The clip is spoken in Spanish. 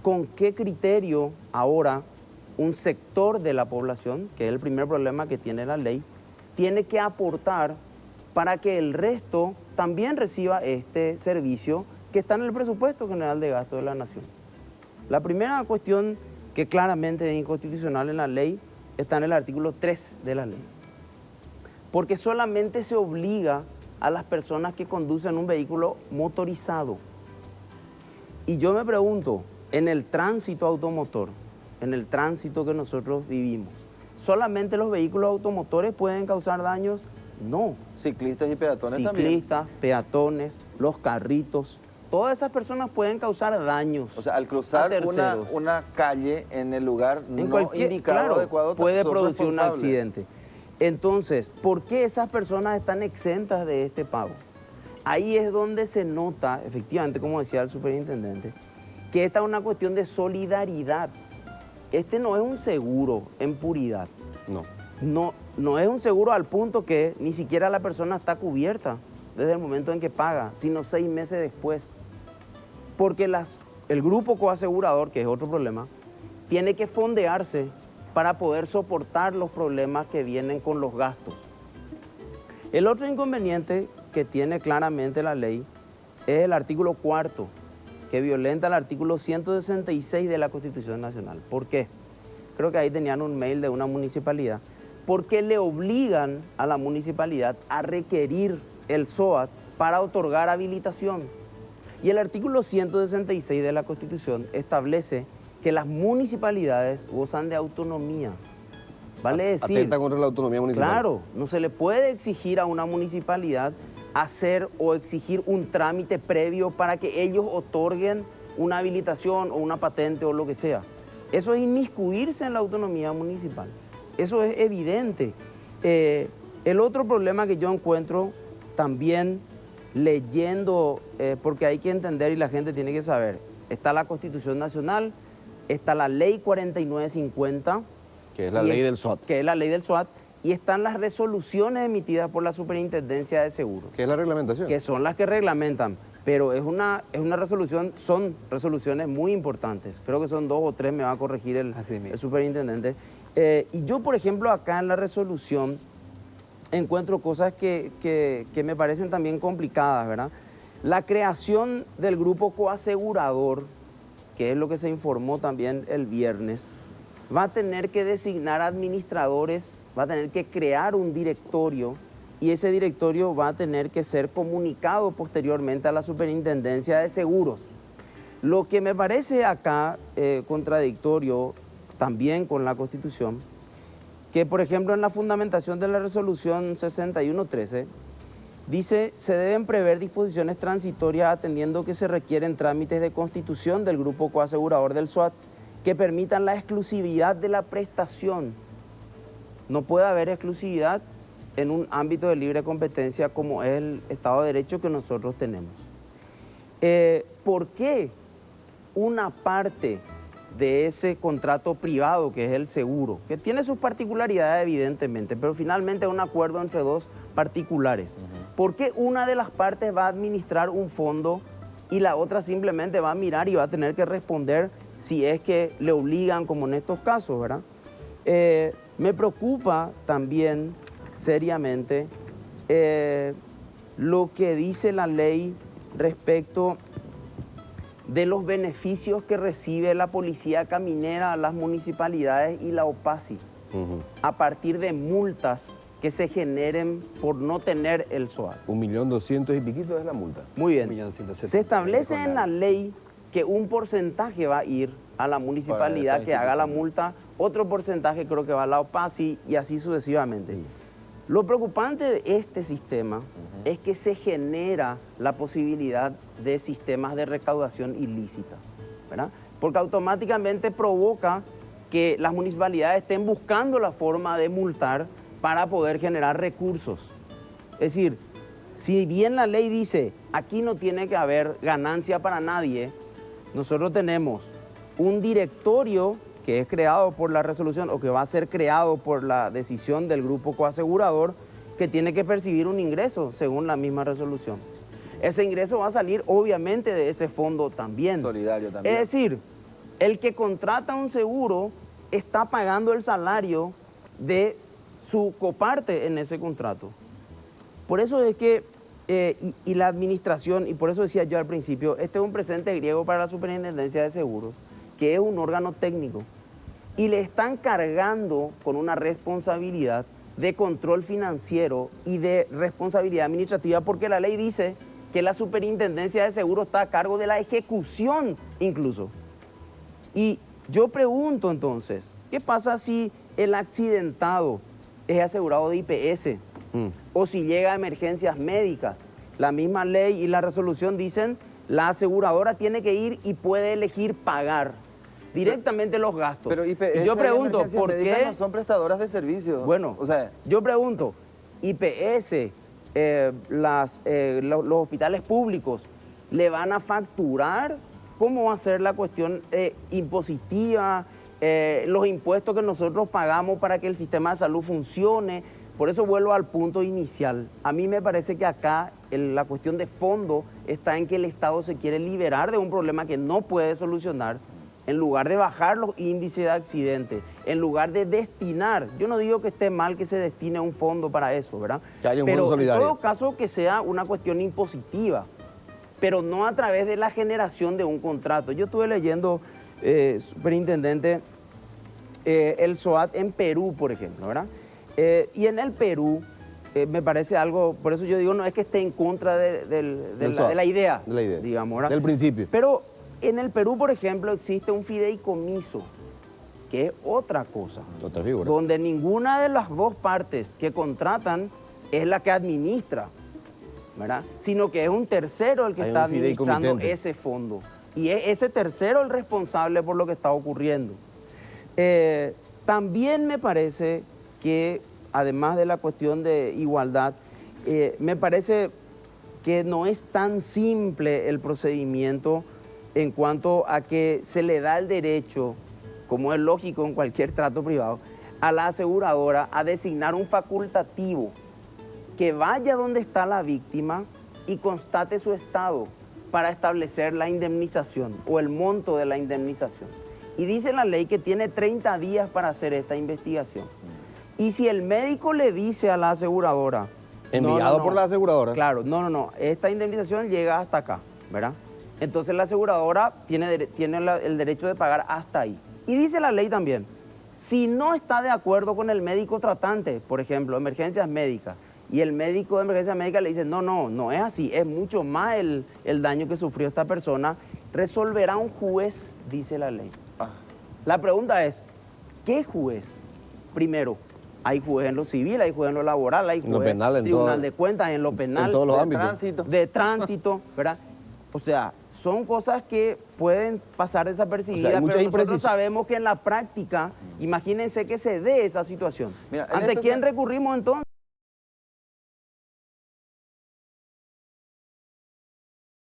con qué criterio ahora un sector de la población, que es el primer problema que tiene la ley, tiene que aportar para que el resto también reciba este servicio que está en el presupuesto general de gasto de la nación. La primera cuestión que claramente es inconstitucional en la ley está en el artículo 3 de la ley, porque solamente se obliga a las personas que conducen un vehículo motorizado. Y yo me pregunto, en el tránsito automotor, en el tránsito que nosotros vivimos, ¿solamente los vehículos automotores pueden causar daños? No. Ciclistas y peatones también. Ciclistas, peatones, los carritos, todas esas personas pueden causar daños. O sea, al cruzar una calle en el lugar no indicado adecuado, puede producir un accidente. Entonces, ¿por qué esas personas están exentas de este pago? Ahí es donde se nota, efectivamente, como decía el superintendente, que esta es una cuestión de solidaridad. Este no es un seguro en puridad. No es un seguro al punto que ni siquiera la persona está cubierta desde el momento en que paga, sino 6 meses después. Porque el grupo coasegurador, que es otro problema, tiene que fondearse para poder soportar los problemas que vienen con los gastos. El otro inconveniente que tiene claramente la ley es el artículo 4, que violenta el artículo 166 de la Constitución Nacional. ¿Por qué? Creo que ahí tenían un mail de una municipalidad. Porque le obligan a la municipalidad a requerir el SOAT para otorgar habilitación. Y el artículo 166 de la Constitución establece que las municipalidades gozan de autonomía. Vale decir... Atenta contra la autonomía municipal. Claro, no se le puede exigir a una municipalidad hacer o exigir un trámite previo para que ellos otorguen una habilitación o una patente o lo que sea. Eso es inmiscuirse en la autonomía municipal. Eso es evidente. El otro problema que yo encuentro también leyendo, porque hay que entender y la gente tiene que saber, está la Constitución Nacional, está la Ley 4950, que es la ley del SOAT. Que es la ley del SOAT, y están las resoluciones emitidas por la Superintendencia de Seguros. ¿Qué es la reglamentación? Que son las que reglamentan, pero es una resolución, son resoluciones muy importantes. Creo que son 2 o 3, me va a corregir el superintendente. Y yo, por ejemplo, acá en la resolución encuentro cosas que me parecen también complicadas, ¿verdad? La creación del grupo coasegurador, que es lo que se informó también el viernes, va a tener que designar administradores, va a tener que crear un directorio y ese directorio va a tener que ser comunicado posteriormente a la Superintendencia de Seguros. Lo que me parece acá contradictorio también con la Constitución, que por ejemplo en la fundamentación de la resolución 6113, dice, se deben prever disposiciones transitorias atendiendo que se requieren trámites de constitución del grupo coasegurador del SOAT que permitan la exclusividad de la prestación. No puede haber exclusividad en un ámbito de libre competencia como es el Estado de Derecho que nosotros tenemos. ¿Por qué una parte de ese contrato privado que es el seguro, que tiene sus particularidades evidentemente, pero finalmente es un acuerdo entre 2 particulares? ¿Por qué una de las partes va a administrar un fondo y la otra simplemente va a mirar y va a tener que responder si es que le obligan, como en estos casos, ¿verdad? Me preocupa también seriamente lo que dice la ley respecto de los beneficios que recibe la policía caminera, las municipalidades y la OPACI, a partir de multas que se generen por no tener el SOAT. 1.200.000 y piquito es la multa. Muy bien. 1.170.000. Se establece en la ley que un porcentaje va a ir a la municipalidad que haga la multa, otro porcentaje creo que va a la OPACI y así sucesivamente. Lo preocupante de este sistema es que se genera la posibilidad de sistemas de recaudación ilícita, ¿verdad? Porque automáticamente provoca que las municipalidades estén buscando la forma de multar para poder generar recursos. Es decir, si bien la ley dice, aquí no tiene que haber ganancia para nadie, nosotros tenemos un directorio que es creado por la resolución o que va a ser creado por la decisión del grupo coasegurador que tiene que percibir un ingreso según la misma resolución. Ese ingreso va a salir obviamente de ese fondo también. Solidario también. Es decir, el que contrata un seguro está pagando el salario de su coparte en ese contrato. Por eso es que, y la administración, y por eso decía yo al principio, este es un presente griego para la Superintendencia de Seguros, que es un órgano técnico, y le están cargando con una responsabilidad de control financiero y de responsabilidad administrativa, porque la ley dice que la Superintendencia de Seguros está a cargo de la ejecución incluso. Y yo pregunto entonces, ¿qué pasa si el accidentado es asegurado de IPS? O si llega a emergencias médicas. La misma ley y la resolución dicen, la aseguradora tiene que ir y puede elegir pagar directamente los gastos. Pero IPS, yo pregunto, ¿por qué no son prestadoras de servicios? Bueno, o sea, yo pregunto, IPS, los hospitales públicos, ¿le van a facturar? ¿Cómo va a ser la cuestión impositiva? Los impuestos que nosotros pagamos para que el sistema de salud funcione. Por eso vuelvo al punto inicial. A mí me parece que acá la cuestión de fondo está en que el Estado se quiere liberar de un problema que no puede solucionar, en lugar de bajar los índices de accidentes, en lugar de destinar. Yo no digo que esté mal que se destine un fondo para eso, ¿verdad? Que haya un pero fondo solidario. En todo caso que sea una cuestión impositiva, pero no a través de la generación de un contrato. Yo estuve leyendo, superintendente, el SOAT en Perú, por ejemplo, ¿verdad? Y en el Perú me parece algo, por eso yo digo, no es que esté en contra de la idea, digamos, ¿verdad? Del principio. Pero en el Perú, por ejemplo, existe un fideicomiso, que es otra cosa. Otra figura. Donde ninguna de las dos partes que contratan es la que administra, ¿verdad? Sino que es un tercero el que está administrando ese fondo. Y es ese tercero el responsable por lo que está ocurriendo. También me parece que, además de la cuestión de igualdad, me parece que no es tan simple el procedimiento en cuanto a que se le da el derecho, como es lógico en cualquier trato privado, a la aseguradora a designar un facultativo que vaya donde está la víctima y constate su estado para establecer la indemnización o el monto de la indemnización. Y dice la ley que tiene 30 días para hacer esta investigación. Y si el médico le dice a la aseguradora... Enviado por la aseguradora. Claro, no, esta indemnización llega hasta acá, ¿verdad? Entonces la aseguradora tiene el derecho de pagar hasta ahí. Y dice la ley también, si no está de acuerdo con el médico tratante, por ejemplo, emergencias médicas, y el médico de emergencias médicas le dice, no es así, es mucho más el daño que sufrió esta persona, resolverá un juez, dice la ley. La pregunta es, ¿qué juez? Primero, hay juez en lo civil, hay juez en lo laboral, hay juez en el tribunal de cuentas, en lo penal, en todos los ámbitos. De tránsito, ¿verdad? O sea, son cosas que pueden pasar desapercibidas, pero nosotros sabemos que en la práctica, imagínense que se dé esa situación. Mira, ¿ante quién recurrimos entonces?